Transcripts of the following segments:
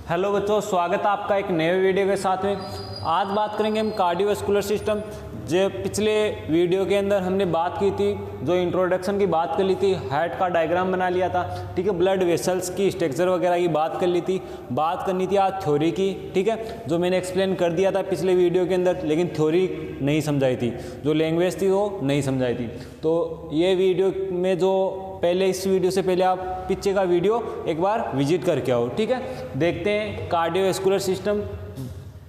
Hello बच्चों, स्वागत है आपका एक नए वीडियो के साथ में। आज बात करेंगे हम कार्डियोवैस्कुलर सिस्टम। जो पिछले वीडियो के अंदर हमने बात की थी, जो इंट्रोडक्शन की बात कर ली थी, हार्ट का डायग्राम बना लिया था, ठीक है, ब्लड वेसल्स की स्ट्रक्चर वगैरह की बात कर ली थी। बात करनी थी आज थ्योरी की, ठीक है, जो मैंने एक्सप्लेन कर दिया था पिछले वीडियो के अंदर, लेकिन थ्योरी नहीं समझाई थी, जो लैंग्वेज थी वो नहीं समझाई थी। तो ये वीडियो में जो पहले इस वीडियो से पहले आप पीछे का वीडियो एक बार विजिट करके आओ, ठीक है। देखते हैं कार्डियोवैस्कुलर सिस्टम,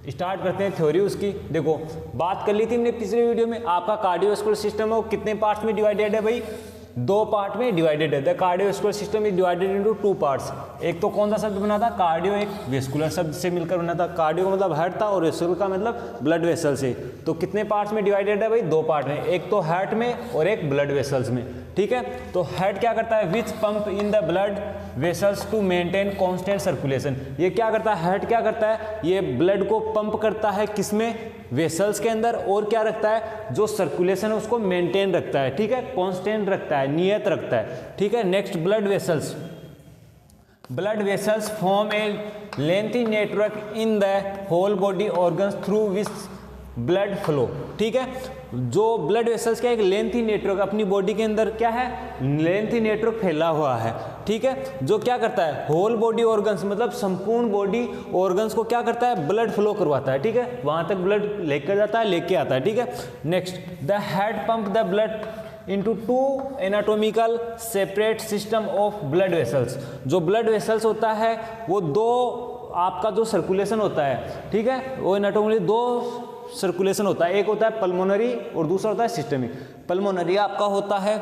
स्टार्ट करते हैं थ्योरी उसकी। देखो, बात कर ली थी हमने पिछले वीडियो में, आपका कार्डियोवैस्कुलर सिस्टम है वो कितने पार्ट्स में डिवाइडेड है भाई? 2 पार्ट में डिवाइडेड है। The cardiovascular system is divided into 2 parts. एक तो कौन सा शब्द बना था? कार्डियो, एक वेस्कुलर शब्द से मिलकर बना था। कार्डियो का मतलब हार्ट था और वेस्कुलर का मतलब ब्लड वेसल से। तो कितने पार्ट्स में डिवाइडेड है भाई? 2 पार्ट में, एक तो हार्ट में और एक ब्लड वेसल्स में, ठीक है। तो हार्ट क्या करता है? Which pump in the blood vessels to maintain constant circulation. ये क्या करता है? हार्ट क्या करता है? ये ब्लड को पंप करता है किसमें? वेसल्स के अंदर। और क्या रखता है? जो सर्कुलेशन है उसको मेंटेन रखता है, ठीक है, कांस्टेंट रखता है, नियत रखता है, ठीक है। Next, blood vessels. Blood vessels form a lengthy network in the whole body organs through which blood flow, ठीक है। जो ब्लड वेसल्स का एक लेंथी नेटवर्क अपनी बॉडी के अंदर क्या है? लेंथी नेटवर्क फैला हुआ है, ठीक है, जो क्या करता है? होल बॉडी ऑर्गन्स मतलब संपूर्ण बॉडी ऑर्गन्स को क्या करता है? ब्लड फ्लो करवाता है, ठीक है, वहां तक ब्लड लेकर जाता है, लेके आता है, ठीक है। Next, the heart pump the blood into 2 anatomical separate system of blood vessels। जो ब्लड वेसल्स होता है वो 2 आपका जो सर्कुलेशन होता है, ठीक है, वो एनाटोमिकली 2 सर्कुलेशन होता है। एक होता है पल्मोनरी और दूसरा होता है सिस्टमिक। पल्मोनरी आपका होता है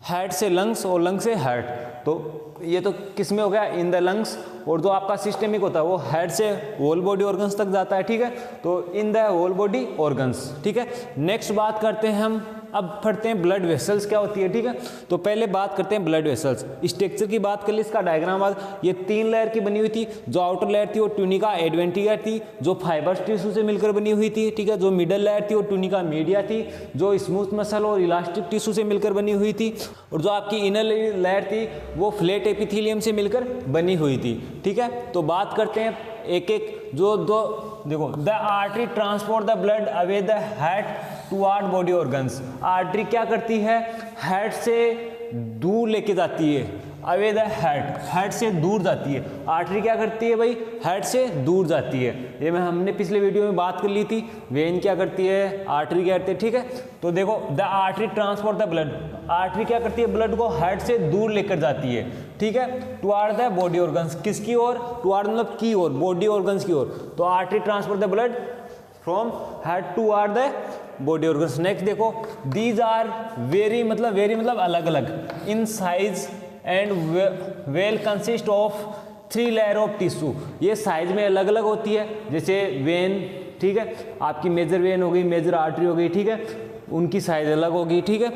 हार्ट से लंग्स और लंग्स से हार्ट। तो ये तो किस में हो गया? In the lungs. और जो आपका सिस्टमिक होता है वो हार्ट से होल बॉडी ऑर्गन्स तक जाता है, ठीक है, तो in the whole body organs, ठीक है। नेक्स्ट बात करते हैं हम, अब पढ़ते हैं ब्लड वेसल्स क्या होती है, ठीक है। तो पहले बात करते हैं ब्लड वेसल्स। स्ट्रक्चर की बात कर ली, इसका डायग्राम बाद, ये 3 लेयर की बनी हुई थी। जो आउटर लेयर थी वो ट्यूनिका एडवेंटिया थी, जो फाइबर्स टिश्यू से मिलकर बनी हुई थी, ठीक है। जो मिडल लेयर थी वो ट्यूनिका मीडिया थी, जो स्मूथ मसल और इलास्टिक टिश्यू से मिलकर बनी हुई थी। और जो आपकी इनर लेयर थी वो फ्लैट एपिथेलियम से मिलकर बनी हुई थी, ठीक है। तो बात करते हैं एक एक, जो दो देखो, the artery transport the blood away the heart toward body organs. Artery क्या करती है? हार्ट से दूर लेके जाती है, अवे द हार्ट से दूर जाती है। आर्टरी क्या करती है भाई? हार्ट से दूर जाती है। ये हमने पिछले वीडियो में बात कर ली थी। वेन क्या करती है, आर्टरी क्या करती है, ठीक है। तो देखो, the artery transport the blood. Artery क्या करती है? ब्लड को हार्ट से दूर लेकर जाती है, ठीक है, टुवर्ड द बॉडी ऑर्गन्स। किसकी ओर? टुवर्ड मतलब की ओर, बॉडी ऑर्गन्स की ओर। तो artery transport the blood from heart toward the body organs. Next देखो, दीज आर वेरी मतलब अलग अलग in size and well consist of 3 layer of tissue. ये साइज में अलग अलग होती है, जैसे वेन, ठीक है, आपकी मेजर वेन हो गई, मेजर आर्टरी हो गई, ठीक है, उनकी साइज अलग होगी, ठीक है।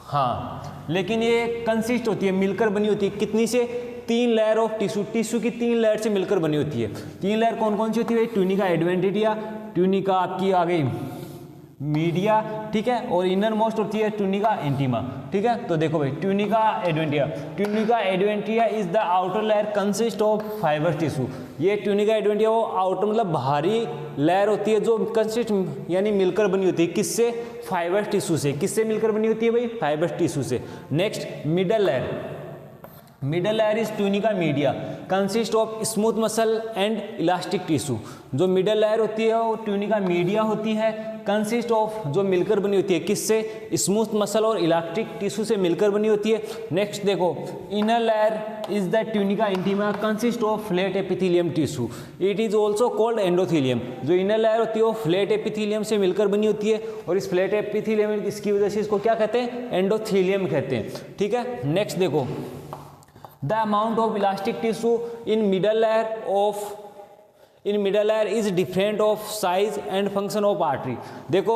हाँ, लेकिन ये कंसिस्ट होती है, मिलकर बनी होती है, कितनी से? 3 लेयर ऑफ टिश्यू। टिश्यू की 3 लेयर से मिलकर बनी होती है। 3 लेयर कौन कौन सी होती है? ट्यूनिका एडवेंटिटिया, ट्यूनिका आपकी आ गई मीडिया, ठीक है, और इनर मोस्ट होती है ट्यूनिका इंटीमा, ठीक है। तो देखो भाई, tunica adventitia is the outer layer consist of fibre tissue. ये ट्यूनिका एडवेंटिया वो आउटर मतलब बाहरी लेयर होती है, जो कंसिस्ट यानी मिलकर बनी होती है, किससे? फाइबर टिश्यू से। किससे मिलकर बनी होती है भाई? फाइबर टिश्यू से। Next, middle layer is tunica media consist of smooth muscle and elastic tissue. जो मिडल लेयर होती है वो ट्यूनिका मीडिया होती है, कंसिस्ट ऑफ जो मिलकर बनी होती है, किससे? स्मूथ मसल और इलास्टिक टिश्यू से मिलकर बनी होती है। नेक्स्ट देखो, inner layer is the tunica intima consist of flat epithelium tissue. It is also called endothelium. जो इनर लेयर होती है वो फ्लैट एपिथेलियम से मिलकर बनी होती है, और इस फ्लैट एपिथेलियम इसकी वजह से इसको क्या कहते हैं? एंडोथेलियम कहते हैं, ठीक है। नेक्स्ट देखो, the amount of elastic tissue in middle layer is different of size and function of artery। देखो,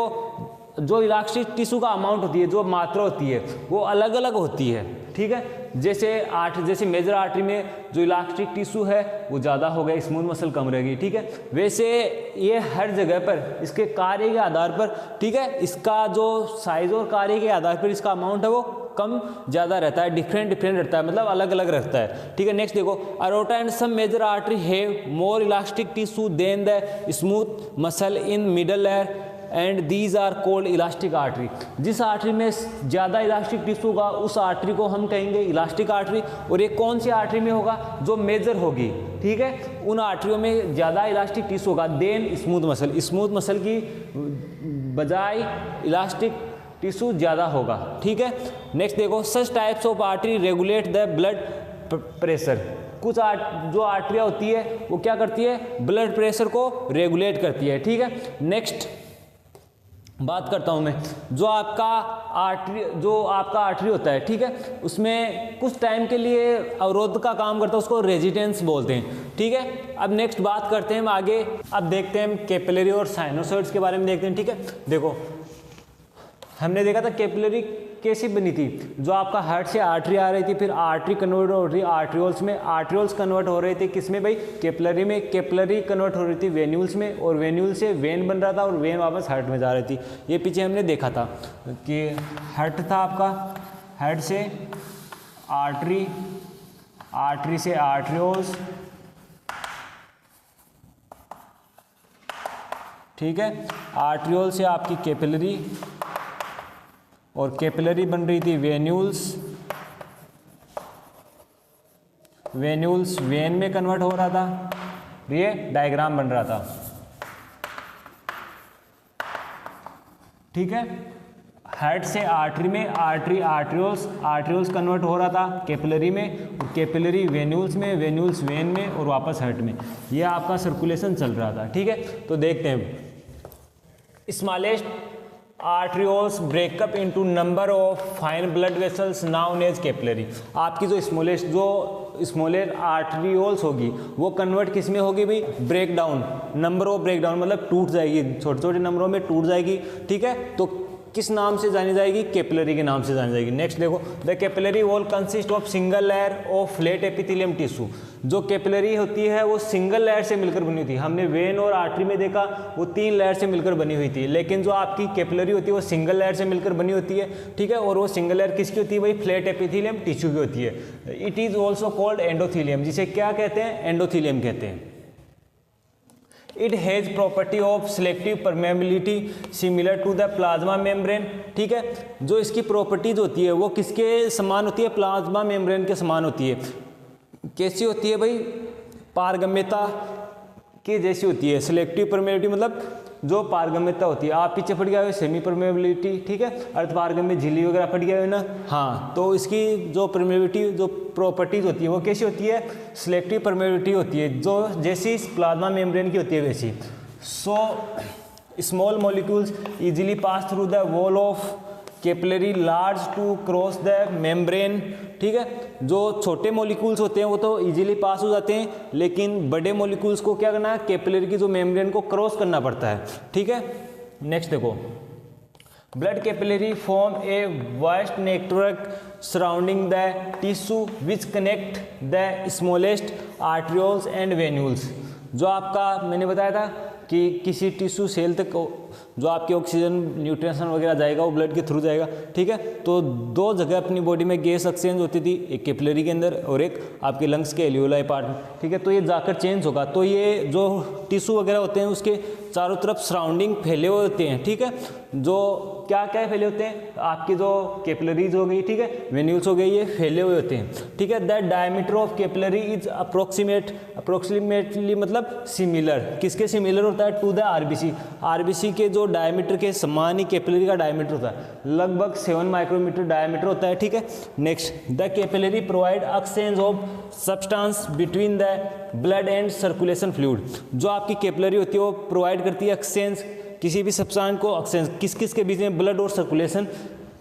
जो इलास्टिक टिश्यू का अमाउंट होती है, जो मात्रा होती है, वो अलग अलग होती है, ठीक है। जैसे मेजर आर्टरी में जो इलास्टिक टिश्यू है वो ज़्यादा हो गया, स्मूथ मसल कम रहेगी, ठीक है। वैसे ये हर जगह पर इसके कार्य के आधार पर, ठीक है, इसका जो साइज और कार्य के आधार पर इसका अमाउंट है वो कम ज़्यादा रहता है, डिफरेंट रहता है, मतलब अलग अलग रहता है, ठीक है। नेक्स्ट देखो, aorta and some major artery have more elastic tissue than the smooth muscle in middle layer and these are called elastic artery. जिस आर्टरी में ज़्यादा इलास्टिक टिश्यू होगा उस आर्टरी को हम कहेंगे इलास्टिक आर्टरी, और ये कौन सी आर्टरी में होगा, जो मेजर होगी, ठीक है, उन आर्टरियों में ज़्यादा इलास्टिक टिश्यू होगा than smooth muscle, smooth muscle की बजाय इलास्टिक टिश्यू ज़्यादा होगा, ठीक है। नेक्स्ट देखो, सच types of artery regulate the blood pressure. कुछ जो आर्टरियाँ होती है वो क्या करती है, ब्लड प्रेशर को रेगुलेट करती है, ठीक है। नेक्स्ट बात करता हूँ मैं, जो आपका आर्टरी होता है, ठीक है, उसमें कुछ टाइम के लिए अवरोध का काम करता है, उसको रेजिस्टेंस बोलते हैं, ठीक है। अब नेक्स्ट बात करते हैं हम आगे, अब देखते हैं हम कैपिलरी और साइनोसॉइड्स के बारे में देखते हैं, ठीक है। देखो, हमने देखा था कैपिलरी कैसी बनी थी, जो आपका हार्ट से आर्टरी आ रही थी, फिर आर्टरी कन्वर्ट हो रही आर्ट्रियोल्स में, आर्ट्रियोल्स कन्वर्ट हो रहे थे किसमें भाई, कैपिलरी में, कैपिलरी कन्वर्ट हो रही थी वेन्यूल्स में, और वेन्यूल से वेन बन रहा था और वेन वापस हार्ट में जा रही थी। ये पीछे हमने देखा था कि हार्ट था आपका, हार्ट से आर्टरी, आर्टरी से आर्ट्रियोल्स, ठीक है, आर्ट्रियोल से आपकी कैपिलरी, और कैपिलरी बन रही थी वेन्यूल्स, वेन्यूल्स वेन में कन्वर्ट हो रहा था, ये डायग्राम बन रहा था, ठीक है। हार्ट से आर्टरी में, आर्टरी आर्ट्रियोल्स, आर्ट्रियोल्स कन्वर्ट हो रहा था कैपिलरी में, कैपिलरी वेन्यूल्स में, वेन्यूल्स वेन में, और वापस हार्ट में, ये आपका सर्कुलेशन चल रहा था, ठीक है। तो देखते हैं, smallest arterioles break up into number of fine blood vessels known as capillary. आपकी जो स्मॉलेस्ट आर्ट्रियोल्स होगी वो कन्वर्ट किस में होगी भाई, break down, number of break down, मतलब टूट जाएगी, छोटे छोटे नंबरों में टूट जाएगी, ठीक है। तो किस नाम से जानी जाएगी, कैपिलरी के नाम से जानी जाएगी। नेक्स्ट देखो, the capillary wall consist of single layer of flat epithelium tissue. जो कैपिलरी होती है वो सिंगल लेयर से मिलकर बनी थी, हमने वेन और आर्टरी में देखा वो 3 लेयर से मिलकर बनी हुई थी, लेकिन जो आपकी कैपिलरी होती है वो सिंगल लेयर से मिलकर बनी होती है, ठीक है। और वो सिंगल लेयर किसकी होती है भाई, फ्लैट एपिथेलियम टिश्यू की होती है। It is also called endothelium, जिसे क्या कहते हैं, एंडोथीलियम कहते हैं। It has property of selective permeability similar to the plasma membrane, ठीक है। जो इसकी प्रॉपर्टीज होती है वो किसके समान होती है, प्लाज्मा मेम्ब्रेन के समान होती है। कैसी होती है भाई, पारगम्यता की जैसी होती है। सिलेक्टिव परमेबिलिटी मतलब जो पारगम्यता होती है, आप पीछे फट गया हुआ सेमी परमेबिलिटी, ठीक है, अर्ध पारगम्य झिल्ली वगैरह फट गया हुआ ना, हाँ, तो इसकी जो परमेबिलिटी जो प्रॉपर्टीज होती है वो कैसी होती है, सिलेक्टिव परमेबिलिटी होती है, जो जैसी प्लाज्मा मेम्ब्रेन की होती है वैसी। So small molecules easily pass through the wall of capillary large to cross the membrane, ठीक है। जो छोटे मॉलिक्यूल्स होते हैं वो तो इजीली पास हो जाते हैं, लेकिन बड़े मॉलिक्यूल्स को क्या करना है, कैपिलरी की जो मेम्ब्रेन को क्रॉस करना पड़ता है, ठीक है। नेक्स्ट देखो, blood capillary form a vast network surrounding the tissue which connect the smallest arterioles and venules. जो आपका मैंने बताया था कि किसी टिश्यू सेल तक जो आपके ऑक्सीजन न्यूट्रिशन वगैरह जाएगा वो ब्लड के थ्रू जाएगा, ठीक है। तो 2 जगह अपनी बॉडी में गैस एक्सचेंज होती थी, एक कैपिलरी के अंदर और एक आपके लंग्स के एल्यूलाई पार्ट में, ठीक है। तो ये जाकर चेंज होगा, तो ये जो टिश्यू वगैरह होते हैं उसके चारों तरफ सराउंडिंग फैले हुए होते हैं, ठीक है। जो क्या क्या फैले होते हैं, आपकी जो कैपिलरीज हो गई, ठीक है, वेन्यूल्स हो गई, ये फैले हुए होते हैं, ठीक है। The diameter of capillary is approximately मतलब सिमिलर, किसके सिमिलर होता है, टू द आरबीसी। आरबीसी के जो डायमीटर के समान ही कैपिलरी का डायमीटर होता है, लगभग 7 माइक्रोमीटर डायमीटर होता है, ठीक है। Next, the capillary provide exchange of substance between the blood and circulation fluid. जो आपकी कैपिलरी होती है वो प्रोवाइड करती है एक्सचेंज, किसी भी सब्सटेंस को एक्सचेंज, किस किस के बीच में, ब्लड और सर्कुलेशन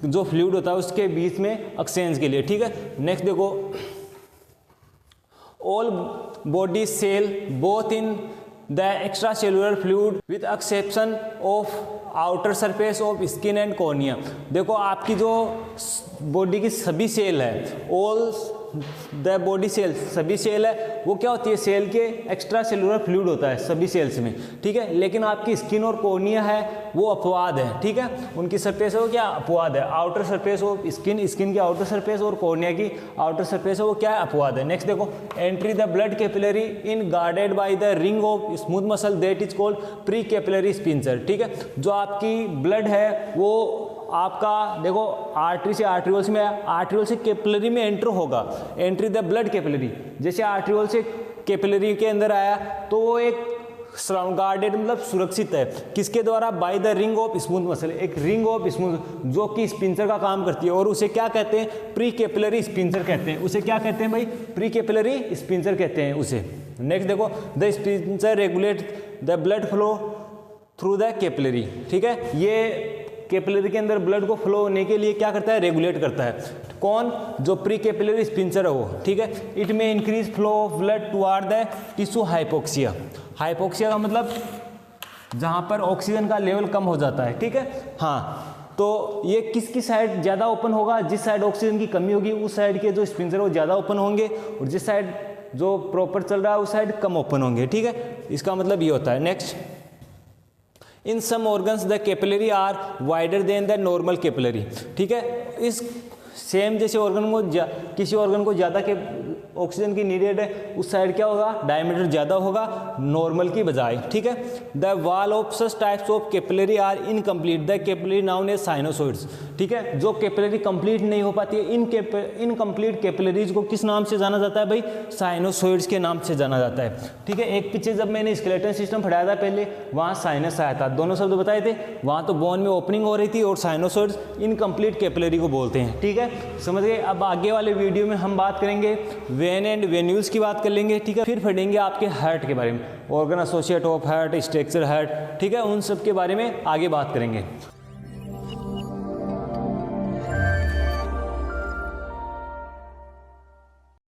जो फ्लूइड होता है उसके बीच में एक्सचेंज के लिए, ठीक है। नेक्स्ट देखो, all body cell both in the extra cellular fluid with exception of outer surface of skin and cornea. देखो आपकी जो बॉडी की सभी सेल है, ऑल द बॉडी सेल्स, सभी सेल है वो क्या होती है, सेल के एक्स्ट्रा सेलुलर फ्लूइड होता है सभी सेल्स में, ठीक है। लेकिन आपकी स्किन और कॉर्निया है वो अपवाद है, ठीक है। उनकी सरफेस है वो क्या अपवाद है, आउटर सरफेस वो स्किन की आउटर सरफेस और कॉर्निया की आउटर सरफेस है वो क्या है अपवाद है। नेक्स्ट देखो, entry the blood capillary in guarded by the ring of smooth muscle that is called pre capillary sphincter, ठीक है। जो आपकी ब्लड है वो आपका देखो आर्टरी से आर्ट्रियोल्स में, आर्ट्रियोल से कैपिलरी में एंटर होगा, एंट्री द ब्लड कैपिलरी, जैसे आर्ट्रियोल से कैपिलरी के अंदर आया तो वो एक सराउंड गार्डेड मतलब सुरक्षित है, किसके द्वारा, bye the ring of smooth muscle, एक रिंग ऑफ स्मूथ जो कि स्पिंसर का काम करती है, और उसे क्या कहते हैं, प्री कैपिलरी स्पिंसर कहते हैं, उसे क्या कहते हैं भाई, प्री कैपिलरी स्पिंसर कहते हैं उसे। नेक्स्ट देखो, the sphincter regulate the blood flow through the capillary, ठीक है। ये कैपिलरी के अंदर ब्लड को फ्लो होने के लिए क्या करता है, रेगुलेट करता है, कौन, जो प्री कैपिलरी स्पिंसर है वो, ठीक है। इट में increase flow of blood toward the tissue hypoxia, hypoxia का मतलब जहाँ पर ऑक्सीजन का लेवल कम हो जाता है, ठीक है। हाँ, तो ये किसकी साइड ज़्यादा ओपन होगा, जिस साइड ऑक्सीजन की कमी होगी उस साइड के जो स्पिंसर वो ज़्यादा ओपन होंगे, और जिस साइड जो प्रॉपर चल रहा है उस साइड कम ओपन होंगे, ठीक है। इसका मतलब ये होता है। Next, in some organs the capillary are wider than the normal capillary, ठीक है। इस सेम जैसे ऑर्गन को किसी ऑर्गन को ज़्यादा के ऑक्सीजन की नीडेड है उस साइड क्या होगा, डायमीटर ज़्यादा होगा नॉर्मल की बजाय, ठीक है। The wall of such types of capillary are incomplete, the capillary known as sinusoids, ठीक है। जो कैपिलरी कंप्लीट नहीं हो पाती है, इनकम्प्लीट कैपिलरीज को किस नाम से जाना जाता है भाई, साइनोसॉइड्स के नाम से जाना जाता है, ठीक है। एक पीछे जब मैंने स्केलेटन सिस्टम पढ़ाया था पहले, वहाँ साइनस आया था, दोनों शब्द बताए थे, वहाँ तो बोन में ओपनिंग हो रही थी, और साइनोसॉइड्स इनकम्प्लीट कैपिलरी को बोलते हैं, ठीक है, समझ गए। अब आगे वाले वीडियो में हम बात करेंगे वेन एंड वेन्यूल्स की बात कर लेंगे, ठीक है। फिर पढ़ेंगे आपके हार्ट के बारे में, organ associate of heart, structure heart, ठीक है, उन सब के बारे में आगे बात करेंगे।